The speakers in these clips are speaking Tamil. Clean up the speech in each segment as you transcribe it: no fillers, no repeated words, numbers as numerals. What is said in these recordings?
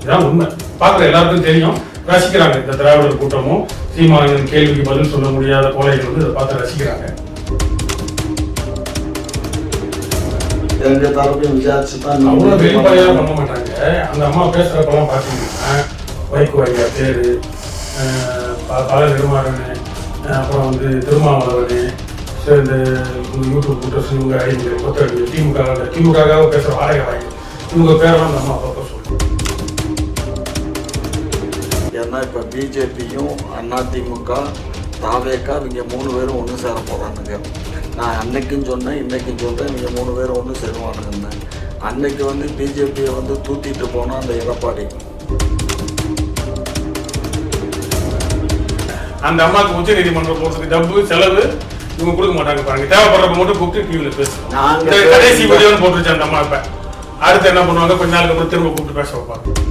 இதுதான் உண்மை. பார்க்குற எல்லாருக்கும் தெரியும், ரசிக்கிறாங்க. இந்த திராவிடர் கூட்டமும் சீமானின் கேள்விக்கு பதில் சொல்ல முடியாத கோழைகள் வந்து இதை பார்த்து ரசிக்கிறாங்க. எங்க தரப்பையும் விசாரிச்சு தான் அவ்வளோ வெளிப்படையாக பண்ண மாட்டாங்க. அந்த அம்மா பேசுகிறப்பெல்லாம் பார்த்தீங்கன்னா வைகோ ஐயா பேர், பல நிர்மாணன், அப்புறம் வந்து திருமாவளவன், இந்த யூடியூப் கூட்டஸ், இவங்க ஐந்து கொத்தடி திமுகவாக பேசுகிற வாடகை வாங்கி இவங்க பேரெல்லாம் நம்ம அப்பப்போ சொல்லுவோம். ஏன்னா இப்போ பிஜேபியும் அதிமுக தாவேக்கா இவங்க 3 பேரும் ஒன்று சேர போகிறானுங்க. நான் அன்னைக்கும் சொன்னேன், இன்னைக்கும் சொல்கிறேன், இவங்க 3 பேரும் ஒன்று சேருவானுங்கன்னு. அன்னைக்கு வந்து பிஜேபியை வந்து தூத்திட்டு போனால் அந்த எடப்பாடி, அந்த அம்மாவுக்கு உச்ச நீதிமன்றம் போகிறதுக்கு டப்பு செலவு இவங்க கொடுக்க மாட்டாங்க. பாருங்க, தேவைப்படுறப்ப மட்டும் கூப்பிட்டு டிவியில் பேசுவோம். கடைசி வீடியோன்னு போட்டுருச்சு அந்த அம்மா. இப்போ அடுத்து என்ன பண்ணுவாங்க, கொஞ்ச நாளுக்கு அப்புறம் திரும்ப கூப்பிட்டு பேச வைப்பாங்க.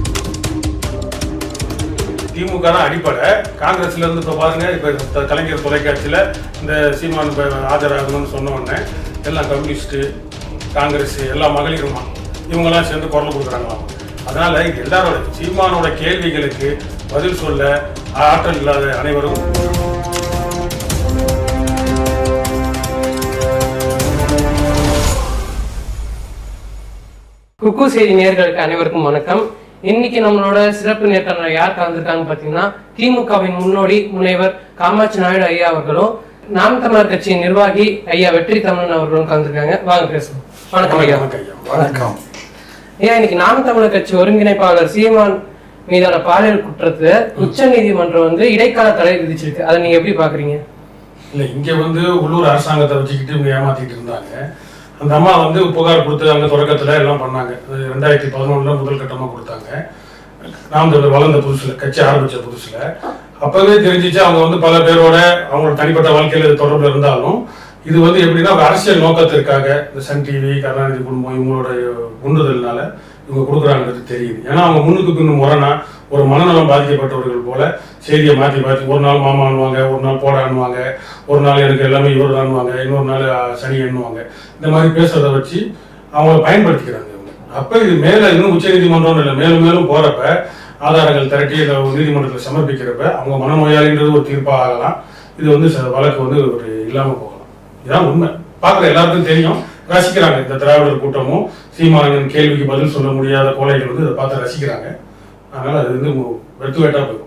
திமுக தான் அடிப்படை. காங்கிரஸ்ல இருந்து இப்போ பாருங்க, இப்போ கலைஞர் தொலைக்காட்சியில் இந்த சீமான் ஆஜராகணும்னு சொன்ன உடனே எல்லாம் கம்யூனிஸ்ட்டு, காங்கிரஸ், எல்லா மகளிருமா இவங்கெல்லாம் சேர்ந்து குரல் கொடுக்குறாங்களாம். அதனால எல்லாரோட சீமானோட கேள்விகளுக்கு பதில் சொல்ல ஆற்றல் இல்லாத அனைவரும் குக்கு செய்தி நேயர்களுக்கு அனைவருக்கும் வணக்கம். இன்னைக்கு நம்மளோட சிறப்பு நேர்காணல் யார் கலந்துருக்காங்க பாத்தீங்கன்னா, திமுகவின் முன்னோடி முனைவர் காமாட்சி நாயுடு ஐயா அவர்களும், நாம் தமிழர் கட்சியின் நிர்வாகி ஐயா வெற்றி தமிழன் அவர்களும் கலந்துருக்காங்க. வாங்க பேசுவோம். வணக்கம் ஐயா. வணக்கம். ஐயா, இன்னைக்கு நாம் தமிழர் கட்சி ஒருங்கிணைப்பாளர் சீமான் மீதான பாலியல் குற்றத்தை உச்ச நீதிமன்றம் வந்து இடைக்கால தடை விதிச்சிருக்கு. அதை நீங்க எப்படி பாக்குறீங்க? இல்லை, இங்கே வந்து உள்ளூர் அரசாங்கத்தை வச்சுக்கிட்டு இவங்க ஏமாத்திட்டு இருந்தாங்க. அந்த அம்மா வந்து புகார் கொடுத்து அங்கே தொடக்கத்தில் எல்லாம் பண்ணாங்க. 2011 முதல் கட்டமாக கொடுத்தாங்க. நாம் தமிழர் வளர்ந்த புதுசில், கட்சி ஆரம்பித்த புதுசில் அப்போவே தெரிஞ்சிச்சு அவங்க வந்து பல பேரோட அவங்களோட தனிப்பட்ட வாழ்க்கையில் தொடர்பில் இருந்தாலும் இது வந்து எப்படின்னா ஒரு அரசியல் நோக்கத்திற்காக இந்த சன் டிவி, கருணாநிதி குடும்பம் இவங்களோட உண்டுதல்னால இவங்க கொடுக்குறாங்கிறது தெரியுது. ஏன்னா அவங்க முன்னுக்கு பின்னு முரணா ஒரு மனநலம் பாதிக்கப்பட்டவர்கள் போல செய்தியை மாற்றி ஒரு நாள் மாமா அண்ணுவாங்க, ஒரு நாள் போட அண்ணுவாங்க, ஒரு நாள் எனக்கு எல்லாமே இவர் தான்வாங்க, இன்னொரு நாள் சனி எண்ணுவாங்க. இந்த மாதிரி பேசுறதை வச்சு அவங்கள பயன்படுத்திக்கிறாங்க இவங்க. அப்போ இது மேலே இன்னும் உச்ச நீதிமன்றம் இல்லை, மேலும் மேலும் போகிறப்ப ஆதாரங்கள் திரட்டி இதை நீதிமன்றத்தில் சமர்ப்பிக்கிறப்ப அவங்க மனநோயாளின்றது ஒரு தீர்ப்பாக ஆகலாம். இது வந்து வழக்கு வந்து ஒரு இல்லாமல் போகலாம். இதுதான் உண்மை. பார்க்குற எல்லாருக்கும் தெரியும், ரசிக்கிறாங்க. இந்த திராவிடர் கூட்டமும் சீமானின் கேள்விக்கு பதில் சொல்ல முடியாத கோழைகள் வந்து இதை பார்த்து ரசிக்கிறாங்க. அதனால அது வந்து வெட்டு வேட்டா போயிடும்.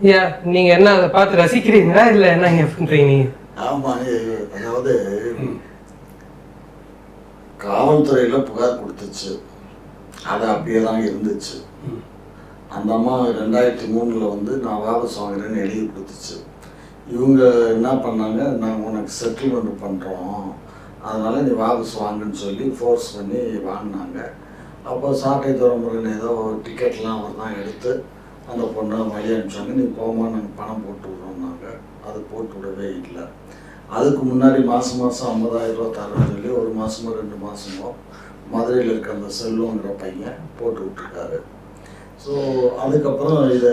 ஐயா, நீங்க என்ன அதை பார்த்து ரசிக்கிறீங்களா இல்ல என்ன பண்றீங்க நீங்க? ஆமா, அதாவது காவல்துறையில புகார் கொடுத்துச்சு, அது அப்படியே தான் இருந்துச்சு. அந்த அம்மா 2003 வந்து நான் வாபஸ் வாங்குறேன்னு எழுதி கொடுத்துச்சு. இவங்க என்ன பண்ணாங்க, நாங்கள் உனக்கு செட்டில்மெண்ட் பண்ணுறோம், அதனால் நீ வாபஸ் வாங்குன்னு சொல்லி ஃபோர்ஸ் பண்ணி வாங்கினாங்க. அப்போ சாட்டை துறைமுருகன் ஏதோ டிக்கெட்லாம் அவர் தான் எடுத்து அந்த பொண்ணை வழி அனுப்பிச்சாங்க. நீ போமா, நாங்கள் பணம் போட்டு விட்றோம்னாங்க. அது போட்டு விடவே இல்லை. அதுக்கு முன்னாடி மாதம் 50,000 ரூபா தரேன்னு சொல்லி 1 மாதமோ 2 மாதமோ மதுரையில் இருக்க அந்த செல்வங்கிற பையன் போட்டு விட்டுருக்காரு. ஸோ அதுக்கப்புறம் இதை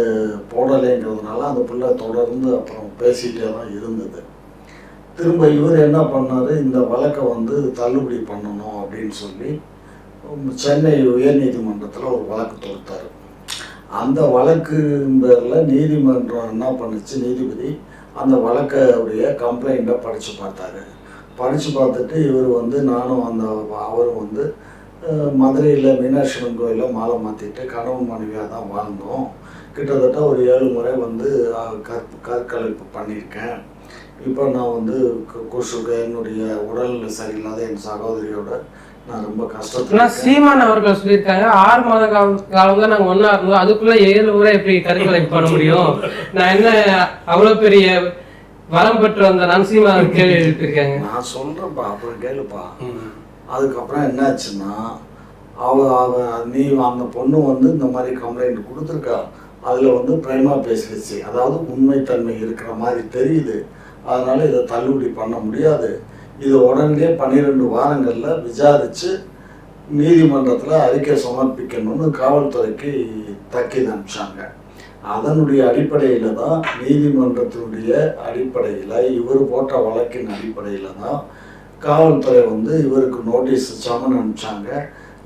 போடலைங்கிறதுனால அந்த பிள்ளை தொடர்ந்து அப்புறம் பேசிகிட்டே தான் இருந்தது. திரும்ப இவர் என்ன பண்ணார், இந்த வழக்கை வந்து தள்ளுபடி பண்ணணும் அப்படின்னு சொல்லி சென்னை உயர்நீதிமன்றத்தில் ஒரு வழக்கு தொடுத்தார். அந்த வழக்கு பேரில் நீதிமன்றம் என்ன பண்ணுச்சு, நீதிபதி அந்த வழக்குடைய கம்ப்ளைண்ட்டை படித்து பார்த்தாரு. படித்து பார்த்துட்டு இவர் வந்து நானும் அவரும் வந்து மதுரையில் மீனாட்சி அம்மன் கோயிலில் மாலை மாற்றிட்டு கணவன் மனைவியாக தான் வாழ்ந்தோம். கிட்டத்தட்ட ஒரு 7 முறை வந்து கற்கலைப்பு பண்ணியிருக்கேன். இப்போ நான் வந்து என்னுடைய உடல் சரியில்லாத என் சகோதரியோட நான் ரொம்ப கஷ்டத்துல. சீமான் அவர்கள் சொல்லியிருக்காங்க, 6 மாத காலம் தான் நாங்கள் ஒன்றா இருந்தோம், அதுக்குள்ள 7 முறை எப்படி கற்கலைப்பு பண்ண முடியும்? நான் என்ன அவ்வளோ பெரிய வரம் பெற்று வந்த நான் சீமான் கேள்வி எழுப்பியிருக்காங்க. நான் சொல்கிறேன்ப்பா, அப்புறம் கேளுப்பா. அதுக்கப்புறம் என்னாச்சுன்னா நீ அந்த பொண்ணு வந்து இந்த மாதிரி கம்ப்ளைண்ட் கொடுத்துருக்கா, அதில் வந்து பிரேமா பேசிடுச்சு, அதாவது உண்மைத்தன்மை இருக்கிற மாதிரி தெரியுது, அதனால் இதை தள்ளுபடி பண்ண முடியாது, இதை உடனே 12 வாரங்களில் விசாரித்து நீதிமன்றத்தில் அறிக்கை சமர்ப்பிக்கணும்னு காவல்துறைக்கு தக்கீது அனுப்பிச்சாங்க. அதனுடைய அடிப்படையில் தான் நீதிமன்றத்தினுடைய அடிப்படையில் இவர் போட்ட வழக்கின் அடிப்படையில் தான் காவல்துறை வந்து இவருக்கு நோட்டீஸ் சம்மன் அனுப்பிச்சாங்க.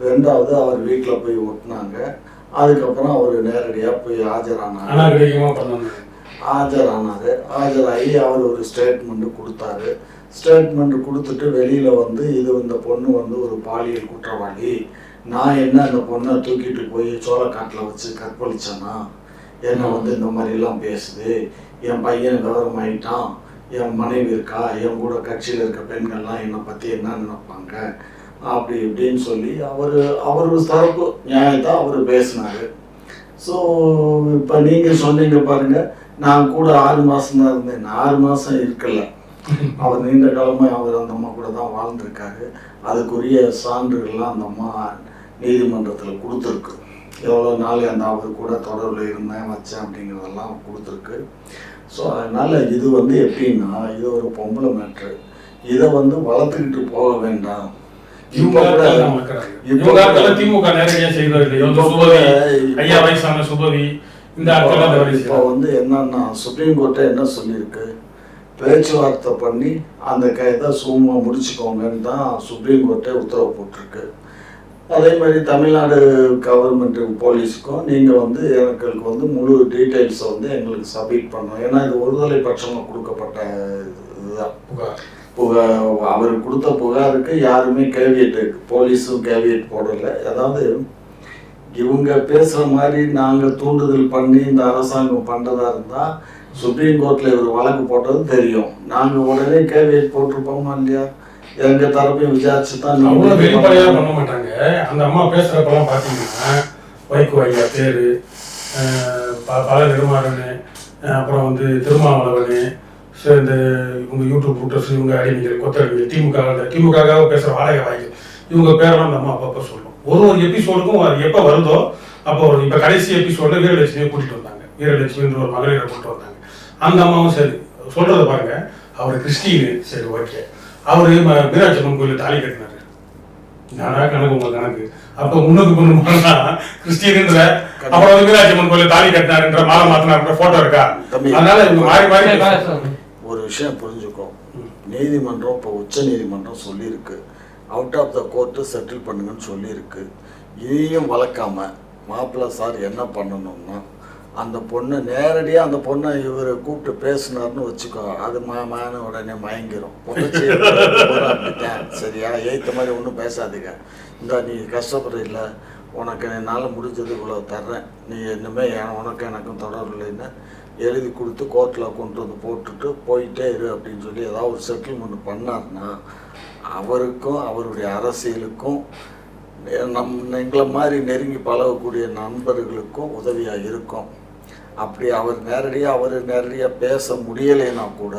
2வது அவர் வீட்டில் போய் ஒட்டினாங்க. அதுக்கப்புறம் அவர் நேரடியாக போய் ஆஜரானார். ஆஜராகி அவர் ஒரு ஸ்டேட்மெண்ட்டு கொடுத்தாரு. ஸ்டேட்மெண்ட் கொடுத்துட்டு வெளியில் வந்து இது இந்த பொண்ணு வந்து ஒரு பாலியல் குற்றவாளி, நான் என்ன அந்த பொண்ணை தூக்கிட்டு போய் சோளக்காட்டில் வச்சு கற்பழிச்சேன்னா என்னை வந்து இந்த மாதிரிலாம் பேசுது, என் பையன் விவரம் ஆகிட்டான், என் மனைவி இருக்கா, என் கூட கட்சியில் இருக்க பெண்கள்லாம் என்னை பற்றி என்ன நினைப்பாங்க அப்படி இப்படின்னு சொல்லி அவர் தரப்பு நியாயத்தை அவர் பேசினார். ஸோ இப்போ நீங்கள் சொன்னீங்க பாருங்கள், நான் கூட 6 மாதம் தான் இருந்தேன். 6 மாதம் இருக்கல, அவர் நீண்ட காலமாக அவர் அந்த அம்மா கூட தான் வாழ்ந்திருக்காரு. அதுக்குரிய சான்றுகள்லாம் அந்த அம்மா நீதிமன்றத்தில் கொடுத்துருக்கு. எவ்வளோ நாள் அந்த அவர் கூட தொடர்பில் இருந்தேன் வச்சேன் அப்படிங்கிறதெல்லாம் கொடுத்துருக்கு. ஸோ அதனால் இது வந்து எப்படின்னா, இது ஒரு பொம்பளை மேட்ரு, இதை வந்து வளர்த்துக்கிட்டு போக வேண்டாம். இப்போ வந்து என்னன்னா, சுப்ரீம் கோர்ட்டை என்ன சொல்லியிருக்கு, பேச்சுவார்த்தை பண்ணி அந்த கைதை சும்மா முடிச்சுக்கோங்கன்னு தான் சுப்ரீம் கோர்ட்டே உத்தரவு போட்டிருக்கு. அதே மாதிரி தமிழ்நாடு கவர்மெண்ட் போலீஸுக்கும் நீங்கள் வந்து எங்களுக்கு வந்து முழு டீட்டெயில்ஸை வந்து எங்களுக்கு சப்மிட் பண்ணணும். ஏன்னா இது ஒருதலை பட்சமாக கொடுக்கப்பட்ட இதுதான் புகார். அவர் கொடுத்த புகாருக்கு யாருமே கேவியேட், போலீஸும் கேவியேட் போடலை. அதாவது இவங்க பேசுகிற மாதிரி நாங்கள் தூண்டுதல் பண்ணி இந்த அரசாங்கம் பண்ணுறதா இருந்தால் சுப்ரீம் கோர்ட்டில் இவர் வழக்கு போட்டது தெரியும். நாங்கள் உடனே கேவியேட் போட்டிருப்போமா இல்லையா? எங்க தரப்பையும் விசாரிச்சு தான் வெளிப்படையாக பண்ண மாட்டாங்க. அந்த அம்மா பேசுறப்பெல்லாம் பார்த்தீங்கன்னா வைகோ ஐயா பேரு, பல நெடுமாறன், அப்புறம் வந்து திருமாவளவன், இந்த இவங்க யூடியூப் கூட்டர்ஸ், இவங்க அடிமைகள், கொத்தடிமைகள், திமுகவாக பேசுகிற வாடகை வாய்க்கு, இவங்க பேரெல்லாம் அந்த அம்மா அப்பப்போ சொல்லும். ஒரு எபிசோடுக்கும் எப்போ வருதோ அப்போ வரும். இப்போ கடைசி எபிசோடில் வீரலட்சுமியை கூட்டிகிட்டு வந்தாங்க. வீரலட்சுமின்ற ஒரு மகளிரை கூப்பிட்டு வந்தாங்க. அந்த அம்மாவும் சரி சொல்கிறத பாருங்க, அவர் கிறிஸ்டின்னு, சரி ஓகே, அவரு மீனாட்சி அம்மன் கோயிலில் தாலி கட்டினாரு. நானா கணக்கு உங்க கணக்கு. அப்போ முன்னுக்கு பொண்ணு கிறிஸ்டின்ன்ற, அப்புறம் வந்து மீனாட்சி அம்மன் கோயிலில் தாலி கட்டினாருன்ற மாலை மாத்தினாருன்ற போட்டோ இருக்கா? அதனால இவங்க மாறி மாறி ஒரு விஷயம் புரிஞ்சுக்கோ. நீதிமன்றம் இப்போ உச்ச நீதிமன்றம் சொல்லியிருக்கு, out of the court settle பண்ணுங்கன்னு சொல்லியிருக்கு. இதையும் வளர்க்காம மாப்பிள்ளை சார் என்ன பண்ணணும்னா, அந்த பொண்ணு நேரடியாக அந்த பொண்ணை இவர் கூப்பிட்டு பேசினார்னு வச்சுக்கோ, அது மான உடனே மயங்கிரும். அப்படித்தான் சரியா, ஏற்ற மாதிரி ஒன்றும் பேசாதீங்க, இந்த நீ கஷ்டப்படுற இல்லை, உனக்கு என்னால் முடிஞ்சது இவ்வளோ தர்றேன், நீ இனிமேல் உனக்கு எனக்கும் தொடர்பு இல்லைன்னு எழுதி கொடுத்து கோர்ட்டில் கொண்டு வந்து போட்டுட்டு போயிட்டே இரு அப்படின்னு சொல்லி ஏதாவது ஒரு செட்டில்மெண்ட் பண்ணார்னா அவருக்கும் அவருடைய அரசியலுக்கும் எங்களை மாதிரி நெருங்கி பழகக்கூடிய நண்பர்களுக்கும் உதவியாக இருக்கும். அப்படி அவர் நேரடியாக பேச முடியலைன்னா கூட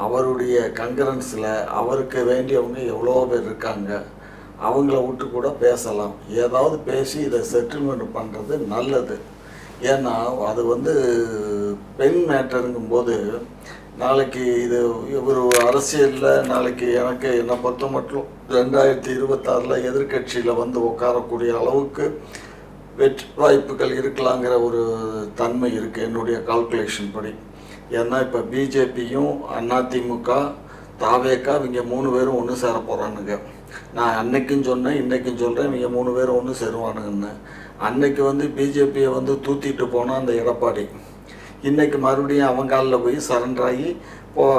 அவருடைய கங்கரன்ஸில் அவருக்கு வேண்டியவங்க எவ்வளோ பேர் இருக்காங்க, அவங்கள விட்டு கூட பேசலாம். ஏதாவது பேசி இதை செட்டில்மெண்ட் பண்ணுறது நல்லது. ஏன்னா அது வந்து பெண் மேட்டருங்கும்போது நாளைக்கு இது ஒரு அரசியலில் நாளைக்கு எனக்கு என்னை பொறுத்த மட்டும் 2026 எதிர்கட்சியில் வந்து உட்காரக்கூடிய அளவுக்கு வெற்றி வாய்ப்புகள் இருக்கலாங்கிற ஒரு தன்மை இருக்குது என்னுடைய கால்குலேஷன் படி. ஏன்னா இப்போ பிஜேபியும் அதிமுக தாவேக்கா இவங்க 3 பேரும் ஒன்று சேர போகிறானுங்க. நான் அன்னைக்கும் சொன்னேன், இன்றைக்கும் சொல்கிறேன், இவங்க 3 பேரும் ஒன்று சேருவானுங்கன்னு. அன்னைக்கு வந்து பிஜேபியை வந்து தூத்திட்டு போனால் அந்த எடப்பாடி, இன்றைக்கி மறுபடியும் அவன் காலில் போய் சரண்டர் ஆகி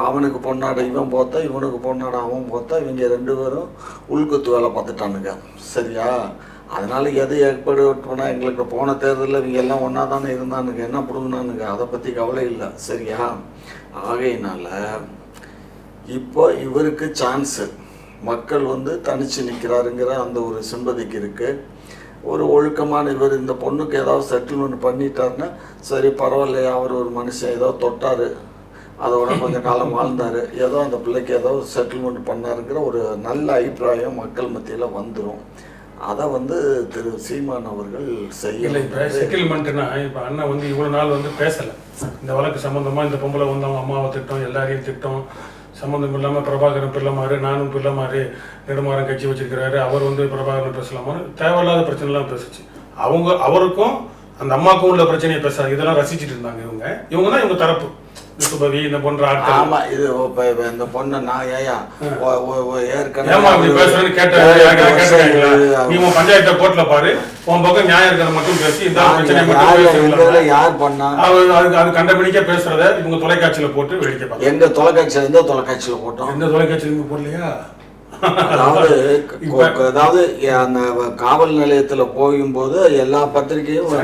அவனுக்கு பொன்னாட இவன் போத்தா, இவனுக்கு பொன்னாட அவன் போத்தா, இவங்க 2 பேரும் உள்குத்து வேலை பார்த்துட்டானுங்க. சரியா? அதனால் எது ஏற்படுனா எங்களுக்கு போன தேர்தலில் இவங்க எல்லாம் ஒன்றா தானே இருந்தானுங்க, என்ன பிடுங்கினானுங்க, அதை பற்றி கவலை இல்லை. சரியா? ஆகையினால இப்போ இவருக்கு சான்ஸு, மக்கள் வந்து தனித்து நிற்கிறாருங்கிற அந்த ஒரு சிம்பதிக்கு இருக்குது. ஒரு ஒழுக்கமான இவர் இந்த பொண்ணுக்கு ஏதாவது செட்டில்மெண்ட் பண்ணிட்டாருன்னா சரி பரவாயில்லையா, அவர் ஒரு மனுஷன் ஏதோ தொட்டார், அதோட கொஞ்சம் காலம் வாழ்ந்தார், ஏதோ அந்த பிள்ளைக்கு ஏதோ செட்டில்மெண்ட் பண்ணாருங்கிற ஒரு நல்ல அபிப்பிராயம் மக்கள் மத்தியில் வந்துடும். அதை வந்து திரு சீமான் அவர்கள் செய்யலை. இப்போ செட்டில்மெண்ட்னா இப்போ அண்ணன் வந்து இவ்வளோ நாள் வந்து பேசலை இந்த வழக்கு சம்மந்தமாக. இந்த பொம்பளை வந்து அவங்க அம்மாவை திட்டம், எல்லாரையும் திட்டம், சம்மந்தம் இல்லாமல் பிரபாகரன் பிள்ளைமாரு, நானும் பிள்ளைமாரு, நெடுமாறன் கட்சி வச்சிருக்கிறாரு, அவர் வந்து பிரபாகரன் பேசலாமான்னு தேவையில்லாத பிரச்சனைலாம் பேசிச்சு. அவருக்கும் அந்த அம்மாவுக்கும் உள்ள பிரச்சனையை பேசாது, இதெல்லாம் ரசிச்சுட்டு இருந்தாங்க இவங்க தான் இவங்க தரப்பு. சுபவி இந்த போன்ற ஆட்கள். ஆமா, இது இந்த பொண்ணு நான் ஏயா ஏமா இப்படி பேசுறேன்னு கேட்டீங்களா? நீ உன் பஞ்சாயத்தை கோர்ட்ல பாரு, உன் பக்கம் நியாயம் இருக்கிறத மட்டும் பேசி இந்த பிரச்சனை மட்டும் யார் பண்ணா அது கண்டபடிக்க பேசுறத இவங்க தொலைக்காட்சியில போட்டு வேடிக்கை பார்க்க. எங்க தொலைக்காட்சியில இருந்தோ தொலைக்காட்சியில போட்டோம். எந்த தொலைக்காட்சியில போடலையா? அதாவது அந்த காவல் நிலையத்துல போகும்போது எல்லா பத்திரிகையும்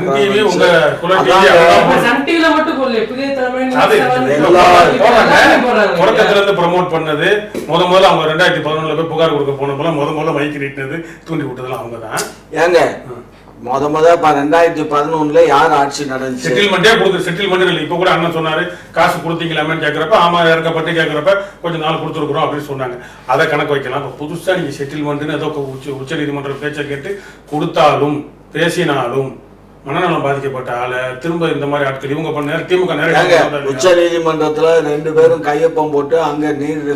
தொடக்கத்துல இருந்து ப்ரமோட் பண்ணது முதல்ல அவங்க 2011 போய் புகார் கொடுக்க போன போல முதல்ல மைக்கு நீட்டினது தூண்டி விட்டதெல்லாம் அவங்கதான். ஏங்க முத 2011 யார் ஆட்சி நடந்துச்சு? செட்டில்மெண்டே கொடுத்து செட்டில்மெண்ட் இல்லை. இப்ப கூட அண்ணன் சொன்னாரு காசு கொடுத்தீங்களாமேன்னு கேட்கறப்ப ஆமா இறக்கப்பட்டு கேட்கறப்ப கொஞ்சம் நாள் கொடுத்துருக்குறோம் அப்படின்னு சொன்னாங்க. அதை கணக்கு வைக்கலாம். இப்ப புதுசா நீங்க செட்டில்மெண்ட்னு ஏதோ உச்ச நீதிமன்ற பேச்சை கேட்டு கொடுத்தாலும் பேசினாலும் மனநலம் பாதிக்கப்பட்ட ஆளை திரும்ப இந்த மாதிரி ஆட்கள் இவங்க பண்ண திமுக நிறைய உச்ச நீதிமன்றத்துல 2 பேரும் கையொப்பம் போட்டு அங்க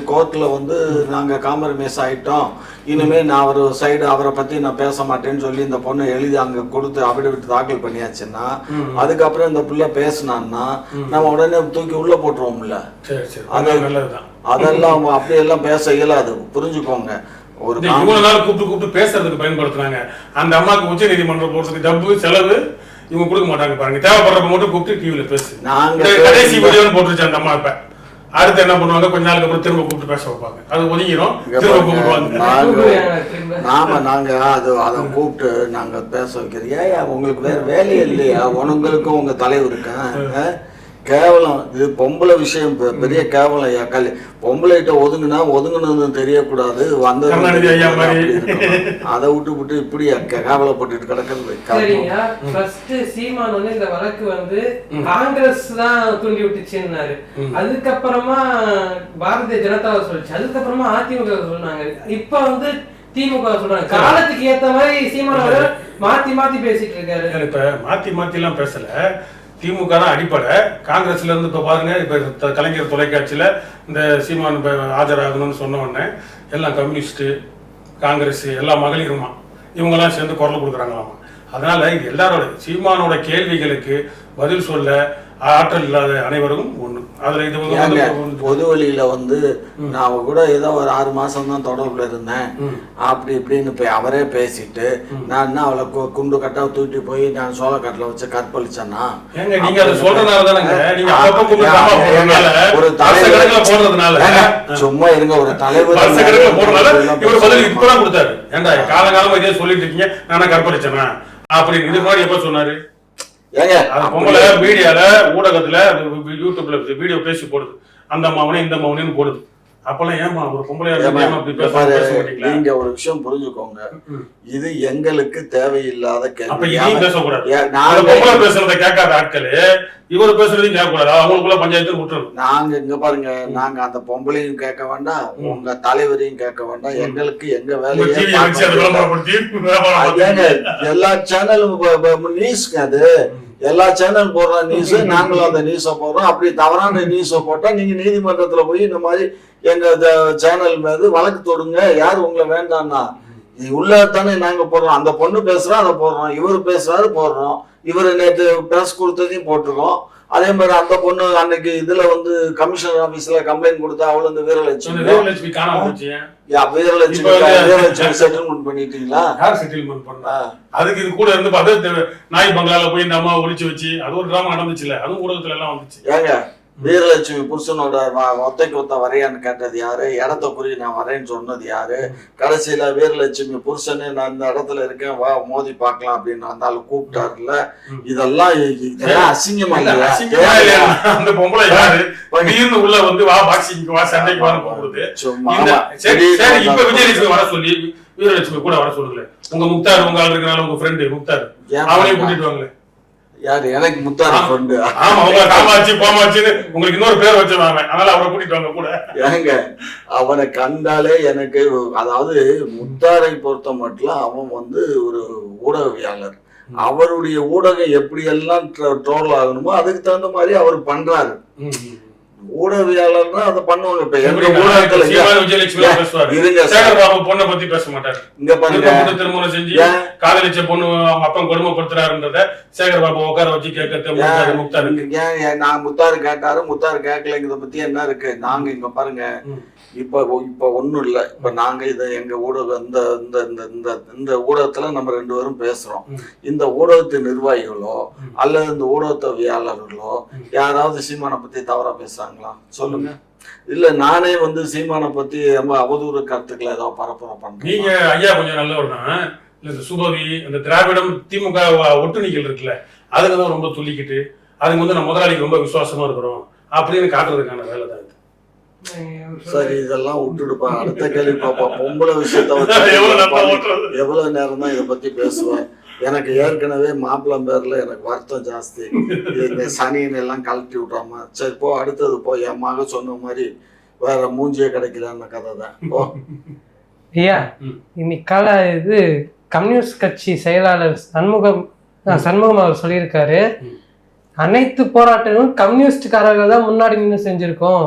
கோர்ட்ல வந்து நாங்க காம்ப்ரமைஸ் ஆயிட்டோம், இனிமே நான் ஒரு சைடு அவரை பத்தி நான் பேச மாட்டேன்னு சொல்லி இந்த பொண்ணு எழுதி அங்க கொடுத்து அபிடவிட் தாக்கல் பண்ணியாச்சுன்னா அதுக்கப்புறம் இந்த பிள்ளை பேசினான்னா நம்ம உடனே தூக்கி உள்ள போட்டுருவோம்ல. அதெல்லாம் அப்படியெல்லாம் பேச இயலாது, புரிஞ்சுக்கோங்க. ஒரு இவ்வளவு நாள் கூப்பிட்டு பேசுறதுக்கு பயன்படுத்துறாங்க. அந்த அம்மாவுக்கு உச்ச நீதிமன்றம் போறதுக்கு டப்பு செலவு இவங்க கொடுக்க மாட்டாங்க பாருங்க. தேவைப்படுறப்ப மட்டும் கூப்பிட்டு டிவில பேசு. கடைசி வீடியோன்னு போட்டுருச்சு அந்த அம்மா. இப்ப அடுத்து என்ன பண்ணுவாங்க, கொஞ்ச நாளுக்கு அப்புறம் திரும்ப கூப்பிட்டு பேச வைப்பாங்க. அது ஒதுங்கிரும், திரும்ப கூப்பிடுவாங்க. நாங்க அதை கூப்பிட்டு நாங்க பேச வைக்கிறோம். ஏன் உங்களுக்கு வேற வேலையே இல்லையா? உங்களுக்கும் உங்க தலைவருக்கேன் கேவலம். இது பொம்பளை விஷயம் பெரிய கேவலம். ஐயா பொம்பளைகிட்ட ஒதுங்குனது தெரியக்கூடாது. அதை விட்டு இப்படி கேவலப்பட்டு கிடக்கிறது. சீமான் வந்து இந்த வழக்கு வந்து காங்கிரஸ் தான் தூண்டி விட்டுச்சுன்னாரு. அதுக்கப்புறமா பாரதிய ஜனதாவை சொல்லிச்சு. அதுக்கப்புறமா அதிமுக சொன்னாங்க. இப்ப வந்து திமுக சொல்றாங்க. காலத்துக்கு ஏத்த மாதிரி சீமான் அவர்கள் மாத்தி பேசிட்டு இருக்காரு. இப்ப மாத்தி எல்லாம் பேசல. திமுக தான் அடிப்படை. காங்கிரஸ்ல இருந்து இப்ப பாருங்க, இப்ப கலைஞர் தொலைக்காட்சியில இந்த சீமான் ஆஜராகணும்னு சொன்ன உடனே எல்லாம் கம்யூனிஸ்ட் காங்கிரஸ் எல்லா மகளிருமா இவங்கெல்லாம் சேர்ந்து குரல் கொடுக்குறாங்களாமா. அதனால இது எல்லாரோட சீமானோட கேள்விகளுக்கு பதில் சொல்ல ஆற்றல் இல்லாத அனைவரும் ஒண்ணு. அதுல இது பொது வழியில வந்து நான் கூட ஏதோ ஒரு 6 மாசம் தான் தொடர்புல இருந்தேன் அப்படி இப்படின்னு போய் அவரே பேசிட்டு நான் என்ன அவளை குண்டு கட்டா தூக்கி போய் நான் சோளக்காட்டுல வச்சு கற்பழிச்சேன்னா ஒரு சும்மா இருங்க. ஒரு தலைவர் கொடுத்தாரு. ஏன்டா காலகாலமா இதே சொல்லிட்டு இருக்கீங்க நானா கற்பழிச்சேனா அப்படின்னு இது மாதிரி எப்ப சொன்னாரு? பொம்பளை மீடியால ஊடகத்துல யூடியூப்ல வீடியோ பேசி போடுது. அந்த மவனே இந்த மவனேன்னு போடுது. அப்பெல்லாம் ஏமா ஒரு பொம்பளையா நீங்க ஒரு விஷயம் புரிஞ்சுக்கோங்க. இது எங்களுக்கு தேவையில்லாத கேள்வி. பேசுறத கேட்காத ஆட்களே இவரு பேசுறதையும் கேட்கக்கூடாது. அவங்களுக்குள்ள பஞ்சாயத்து விட்டுருவோம். நாங்க இங்க பாருங்க, நாங்க அந்த பொம்பளையும் கேட்க வேண்டாம், உங்க தலைவரையும் கேட்க வேண்டாம். எங்களுக்கு எங்க வேலையை எல்லா சேனலும் நியூஸ்ங்க. அது எல்லா சேனல் போடுற நியூஸ் நாங்களும் அந்த நியூஸை போடுறோம். அப்படி தவறான நியூஸை போட்டா நீங்க நீதிமன்றத்துல போய் இந்த மாதிரி எங்க சேனல் மீது வழக்கு தொடுங்க. யாரு உங்களை வேண்டாம்னா உள்ள தானே நாங்க போடுறோம். அந்த பொண்ணு பேசுறா அதை போடுறோம், இவரு பேசுறாரு போடுறோம், இவரு நேற்று பிரஸ் கொடுத்ததையும் போட்டிருக்கோம். அதே மாதிரி அந்த பொண்ணு அன்னைக்கு இதுல வந்து கமிஷனர் ஆபீஸ்ல கம்ப்ளைண்ட் கொடுத்தா அவளு வந்து வீரலட்சுமி செட்டில்மெண்ட் பண்ணிட்டீங்களா? செட்டில்மெண்ட் பண்ணா அதுக்கு இது கூட இருந்து நாய் பங்களால போய் இந்த அம்மா ஒளிச்சு வச்சு அது ஒரு டிராமா நடந்துச்சுல, அதுவும் ஊடகத்துல எல்லாம் வந்துச்சு. ஏங்க வீரலட்சுமி புருஷனோட ஒத்தைக்கு ஒத்த வரையான்னு கேட்டது யாரு? இடத்த குறி நான் வரேன்னு சொன்னது யாரு? கடைசியில வீரலட்சுமி புருஷனு நான் இந்த இடத்துல இருக்கேன் வா மோதி பார்க்கலாம் அப்படின்னு வந்தாலும் கூப்பிட்டாருல. இதெல்லாம் அசிங்கமா அந்த பொம்பளை யாரு உள்ள வந்து வா பாக்ஸிங் வா சண்டைக்கு வர போகுது. இப்ப விஜயலட்சுமி வர சொல்லி வீரலட்சுமி கூட வர சொல்லுங்களேன். உங்க முக்தார் உங்க ஆள் இருக்கிறனால உங்க ஃப்ரெண்டு முக்தார் அவனையும் கூட்டிட்டு வாங்களே. யாரு? எனக்கு முத்தார ஃப்ரெண்டு. ஆமா அவங்க காமாட்சி போமாச்சின்னு உங்களுக்கு இன்னொரு பேர் வச்சிருவாங்க. அதனால அவரை கூட்டிட்டு வாங்க கூட. ஏங்க அவனை கண்டாலே எனக்கு, அதாவது முத்தாரை பொறுத்த மட்டும் அவன் வந்து ஒரு ஊடகவியாளர். அவருடைய ஊடகம் எப்படி எல்லாம் ட்ரோல் ஆகணுமோ அதுக்கு தகுந்த மாதிரி அவர் பண்றாரு. ஊடகவியாளர்னா அதை பண்ணுவாங்க. இப்ப எங்க எப்படி ஊடகத்துல சீமான் விஜயலட்சுமி எல்லாம் பேசுவாரு. இருங்க சார். சேகர் பாபு பொண்ணை பத்தி பேச மாட்டாரு. இங்க பாருங்க, பொண்ணு திருமணம் செஞ்சு காதலிச்ச பொண்ணு அவங்க அப்பா கொடுமைப்படுத்துறாருன்றத சேகர் பாபு உட்கார வச்சு கேட்கறது முக்தாரு. ஏன் நான் முத்தாரு கேட்டாரு, முத்தாரு கேட்கலங்கிறத பத்தி என்ன இருக்கு? நாங்க இங்க பாருங்க, இப்ப ஒண்ணும் இல்ல. இப்ப நாங்க இத எங்க ஊடகம் இந்த ஊடகத்துல நம்ம 2 பேரும் பேசுறோம். இந்த ஊடகத்து நிர்வாகிகளோ அல்லது இந்த ஊடகத்தவியாளர்களோ யாராவது சீமானை பத்தி தவறா பேசுறாங்களா சொல்லுங்க. இல்ல நானே சீமானை பத்தி ரொம்ப அவதூறு கருத்துக்களை ஏதாவது பரப்புரை பண்றேன். நீங்க ஐயா கொஞ்சம் நல்லவர்னா இல்ல, இந்த சுபவி அந்த திராவிடம் திமுக ஒட்டுணிகள் இருக்குல்ல, அதுக்குதான் ரொம்ப துள்ளிக்கிட்டு அதுக்கு நம்ம முதலாளிக்கு ரொம்ப விசுவாசமா இருக்கிறோம் அப்படின்னு காட்டுறதுக்கான வேலை தான் இது. சரி, இதெல்லாம் விட்டுடுப்பா. அடுத்த கேள்வி பாப்பா. பொம்பளை விஷயத்த வச்சு எவ்வளவு நேரம் தான் இதை பத்தி பேசுவேன்? எனக்கு ஏற்கனவே மாப்பிள்ளம் பேர்ல எனக்கு வருத்தம் ஜாஸ்தி. இந்த சனின்னு எல்லாம் கழட்டி விட்றாம. சரி போ, அடுத்தது போ. என் மக சொன்ன மாதிரி வேற மூஞ்சியே கிடைக்கலன்னு கதை தான். போ ஐயா. இன்னைக்கால கம்யூனிஸ்ட் கட்சி செயலாளர் சண்முகம் அவர் சொல்லியிருக்காரு, அனைத்து போராட்டங்களும் கம்யூனிஸ்டுக்காரர்கள் தான் முன்னாடி நின்று செஞ்சிருக்கோம்,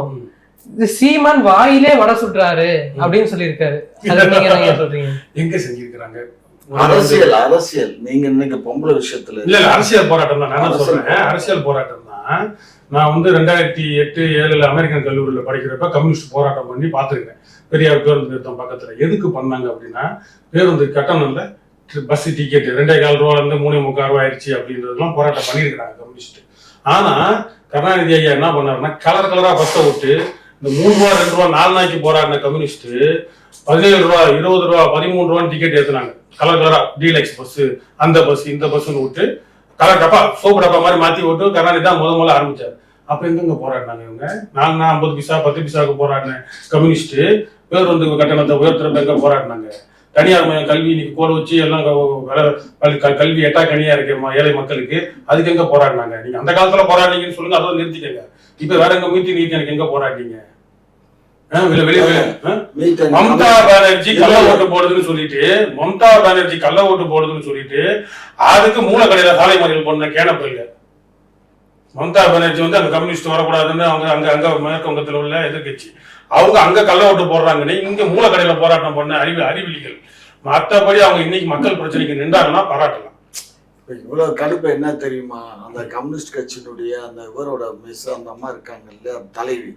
சீமான் வாயிலே வட சுடுறாரு அப்படின்னு சொல்லியிருக்காரு. நீங்க சொல்றீங்க எங்க செஞ்சிருக்காங்க? அரசியல் நீங்க இன்னைக்கு பொம்பளை விஷயத்துல இல்ல அரசியல் போராட்டம் தான். நான் சொல்றேன் அரசியல் போராட்டம் தான். நான் 2008-7 அமெரிக்கன் கல்லூரியில படிக்கிறப்ப கம்யூனிஸ்ட் போராட்டம் பண்ணி பார்த்துருக்கேன். பெரியார் பேருந்து நிறுத்தம் பக்கத்துல. எதுக்கு பண்ணாங்க அப்படின்னா, பேருந்து கட்டணம் இல்ல, பஸ் டிக்கெட் 2.25 ரூபால இருந்து 3.25 ரூபா ஆயிடுச்சு அப்படின்றதுலாம் போராட்டம் பண்ணிருக்காங்க கம்யூனிஸ்ட். ஆனா கருணாநிதி ஐயா என்ன பண்ணாருன்னா, கலரா பஸ்ஸை விட்டு இந்த 3 ரூபா 2 ரூபா 4 நாளைக்கு போராடின கம்யூனிஸ்ட் 17 ரூபா 20 ரூபா 13 ரூபான்னு டிக்கெட் ஏத்துனாங்க. கலரா டீலக்ஸ் பஸ், அந்த பஸ் இந்த பஸ்ன்னு விட்டு கலர் டப்பா சோப்பு டப்பா மாதிரி மாத்தி விட்டு கருணாநிதி தான் முதல்ல ஆரம்பிச்சாரு. அப்ப எங்க போராடினாங்க இவங்க? 50 பைசா 10 பைசாவுக்கு போராடின கம்யூனிஸ்ட் பேருந்து கட்டணத்தை உயர்த்துறப்ப எங்க போராடினாங்க? தனியார் மையம் கல்வி இன்னைக்கு கோடு வச்சு எல்லாம் கல்வி எட்டா கனியா இருக்கு ஏழை மக்களுக்கு, அதுக்கு எங்க போராடினாங்க? நீங்க அந்த காலத்துல போராடினீங்கன்னு சொல்லுங்க, அதோட நிறுத்திக்கங்க. இப்ப வேற எங்க நீதி எனக்கு எங்க போராடினீங்க? மம்தா பானர்ஜி கள்ள ஓட்டு போடுதுன்னு சொல்லிட்டு அதுக்கு மூலக்கடையில சாலை மறியல் பண்ண கேனப்பல்ல. மம்தா பானர்ஜி அங்க கம்யூனிஸ்ட் வரக்கூடாதுன்னு அங்க மேற்கு வங்கத்துல உள்ள எதிர்கட்சி அவங்க அங்க கள்ள ஓட்டு போடுறாங்கன்னு இங்க மூலக்கடையில போராட்டம் பண்ண அறிவிலிகள். மற்றபடி அவங்க இன்னைக்கு மக்கள் பிரச்சனைக்கு நின்றாங்கன்னா பாராட்டலாம். இவ்வளவு கடுப்பு என்ன தெரியுமா? அந்த கம்யூனிஸ்ட் கட்சியினுடைய அந்த இவரோட மிஸ் அந்த அம்மா இருக்காங்க இல்லையா, தலைவி,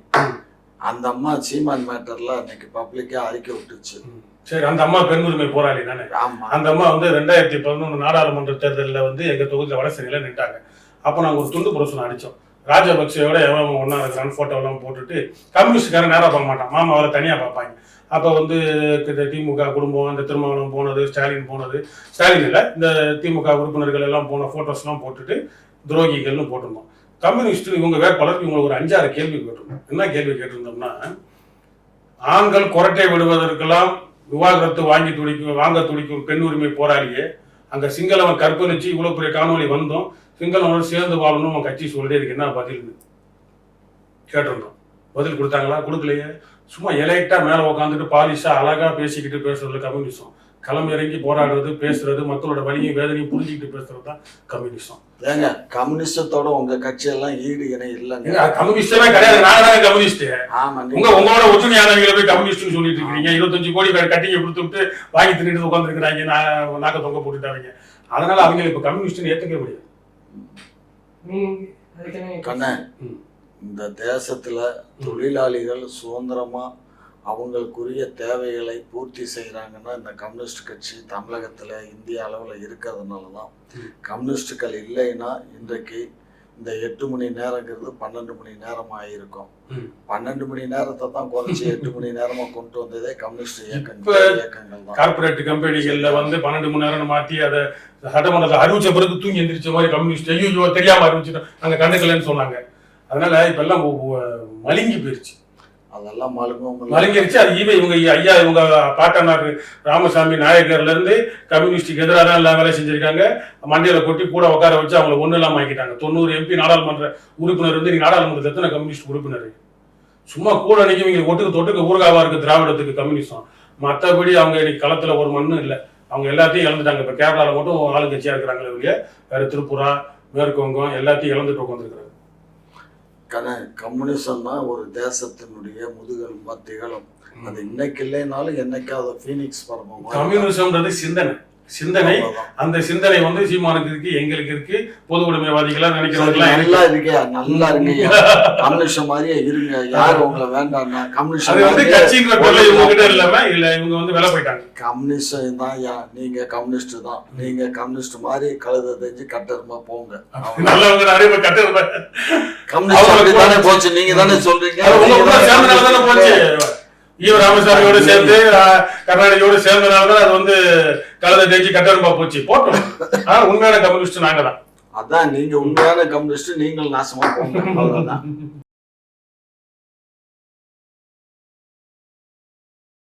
அந்த அம்மா சீமான் மேட்டர்ல அன்னைக்கு பப்ளிக்கா அறிக்கை விட்டுச்சு. சரி, அந்த அம்மா பெண் உரிமை போராளி தானே? அந்த அம்மா 2011 நாடாளுமன்ற தேர்தலில் எங்க தொகுதியில் வடசென்னையில நின்றாங்க. அப்போ நாங்கள் ஒரு துண்டு புரோசனை அடித்தோம். ராஜபக்சேயோட எவன் ஒன்றா இருக்கிறான்னு ஃபோட்டோலாம் போட்டுட்டு, கம்யூனிஸ்டுக்காரன் நேராக பார்க்க மாட்டான், மாமா அவரை தனியாக பார்ப்பாங்க. அப்போ திமுக குடும்பம் இந்த திருமாவளவன் போனது, ஸ்டாலின் போனது, ஸ்டாலின் இல்லை இந்த திமுக உறுப்பினர்கள் எல்லாம் போன ஃபோட்டோஸ்லாம் போட்டுட்டு துரோகிகள்னு போட்டிருந்தோம். கம்யூனிஸ்ட் இவங்க வேட்பாளருக்கு இவங்களுக்கு ஒரு 5-6 கேள்வி கேட்டிருந்தோம். என்ன கேள்வி கேட்டிருந்தோம்னா, ஆண்கள் குரட்டை விடுவதற்கெல்லாம் விவாகரத்து வாங்க துடிக்கும் பெண் உரிமை போராளியே, அங்க சிங்களவன் கற்பழிச்சு இவ்வளவு பெரிய காணொலி வந்தோம், சிங்களவனோட சேர்ந்து வாழணும் அவன் கட்சி சொல்லிட்டே இருக்கு, என்ன பதில்னு கேட்டிருந்தோம். பதில் கொடுத்தாங்களா? கொடுக்கலையே. சும்மா எலைட்டா மேல உட்காந்துட்டு பாலிஷா அழகா பேசிக்கிட்டு பேசுறது கம்யூனிசம். களம் இறங்கி போராடுறது, பேசுறது, மக்களோட வலியும் வேதனையும் புரிஞ்சுக்கிட்டு பேசுறது தான் கம்யூனிசம். ஏங்க கம்யூனிஸ்டத்தோட உங்க கட்சியெல்லாம் ஈடு இணை இல்லைங்க. கம்யூனிஸ்டே கிடையாது, நாங்க கம்யூனிஸ்ட். உங்களோட ஒற்றுமையானவங்களை போய் கம்யூனிஸ்ட் சொல்லிட்டு இருக்கீங்க. 25 கோடி கட்டிங்க கொடுத்துட்டு வாங்கி தின்னுட்டு உட்கார்ந்து இருக்கிறாங்க, நாக்க தொங்க போட்டுட்டாங்க. அதனால அவங்க இப்ப கம்யூனிஸ்ட் ஏத்துக்க முடியாது. இந்த தேசத்துல தொழிலாளிகள் சுதந்திரமா அவங்களுக்குரிய தேவைகளை பூர்த்தி செய்கிறாங்கன்னா இந்த கம்யூனிஸ்ட் கட்சி தமிழகத்தில் இந்திய அளவில் இருக்கிறதுனால தான். கம்யூனிஸ்டுகள் இல்லைன்னா இன்றைக்கு இந்த 8 மணி நேரங்கிறது 12 மணி நேரம் ஆகியிருக்கும். 12 மணி நேரத்தை தான் குறைச்சி 8 மணி நேரமாக கொண்டு வந்ததே கம்யூனிஸ்ட் இயக்கங்கள் தான். கார்பரேட் கம்பெனிகளில் 12 மணி நேரம் மாற்றி அதை சட்டமன்றத்தை அறிவிச்ச பிறகு தூங்கி எந்திரிச்ச மாதிரி கம்யூனிஸ்ட் ஐயோ தெரியாமல் அறிவிச்சுட்டோம் நாங்கள் கண்டுக்கலன்னு சொன்னாங்க. அதனால இப்பெல்லாம் மலிங்கி போயிடுச்சு. அதெல்லாம் மலிங்கிருச்சு. அது இவங்க ஐயா இவங்க பாட்டனார் ராமசாமி நாயக்கர்ல இருந்து கம்யூனிஸ்டுக்கு எதிராக தான் எல்லாம் வேலை செஞ்சிருக்காங்க. மண்டியில கொட்டி கூட உட்கார வச்சு அவங்களை ஒண்ணு இல்லாம ஆக்கிட்டாங்க. 90 MP நாடாளுமன்ற உறுப்பினர் நீ நாடாளுமன்றத்தில் எத்தனை கம்யூனிஸ்ட் உறுப்பினர்? சும்மா கூட அன்னைக்கு இவங்க ஒட்டுக்கு தொட்டுக்கு ஊர்காவா இருக்கு திராவிடத்துக்கு கம்யூனிஸ்டம். மற்றபடி அவங்க இன்னைக்கு களத்துல ஒரு மண்ணும் இல்லை. அவங்க எல்லாத்தையும் இழந்துட்டாங்க. இப்ப கேரளால மட்டும் ஆளுங்கட்சியா இருக்கிறாங்களே வெளியே, வேற திரிபுரா, மேற்கு வங்கம் எல்லாத்தையும் இழந்துட்டு உட்காந்துருக்காங்க. கம்யூனிசம்னா ஒரு தேசத்தினுடைய முதுகெலும்பா திகழும். அது இன்னைக்கு இல்லைனாலும் என்னைக்காவது ஃபீனிக்ஸ் பரம கம்யூனிசம்ன்றது சிந்தனை. அந்த சிந்தனை வந்து சீமானுக்கு இருக்கு, எங்களுக்கு இருக்கு, பொது உடைமைவாதிகளா நினைக்கிறவங்க நல்லா இருக்கியா, நல்லா இருக்கீங்க, கம்யூனிஸ்ட் மாதிரியே இருங்க, யாரும் உங்களை வேண்டாம்னா அது வந்து கட்சின்ற பேர்ல இவங்க கிட்ட இல்லாம இல்ல, இவங்க வந்து வேலை போயிட்டாங்க. கம்யூனிஸ்ட் தான், நீங்க கம்யூனிஸ்ட் தான், நீங்க கம்யூனிஸ்ட் மாதிரி கழுத தெரிஞ்சு கட்டருமா போங்க. நல்லவங்க நிறைய கட்டருமா கம்யூனிஸ்ட் தானே போச்சு, நீங்க தானே சொல்றீங்க. போச்சு ஈவ ராமசாமியோட சேர்ந்து கர்நாடகையோட சேர்ந்தனாலதான் அது வந்து கழுதை தேய்ச்சி கட்டரும்பா போச்சு. போட்டோம். உண்மையான கம்யூனிஸ்ட் நாங்க தான். அதான் நீங்க உண்மையான கம்யூனிஸ்ட், நீங்கள் நாசமா போங்க, அவ்வளவுதான்.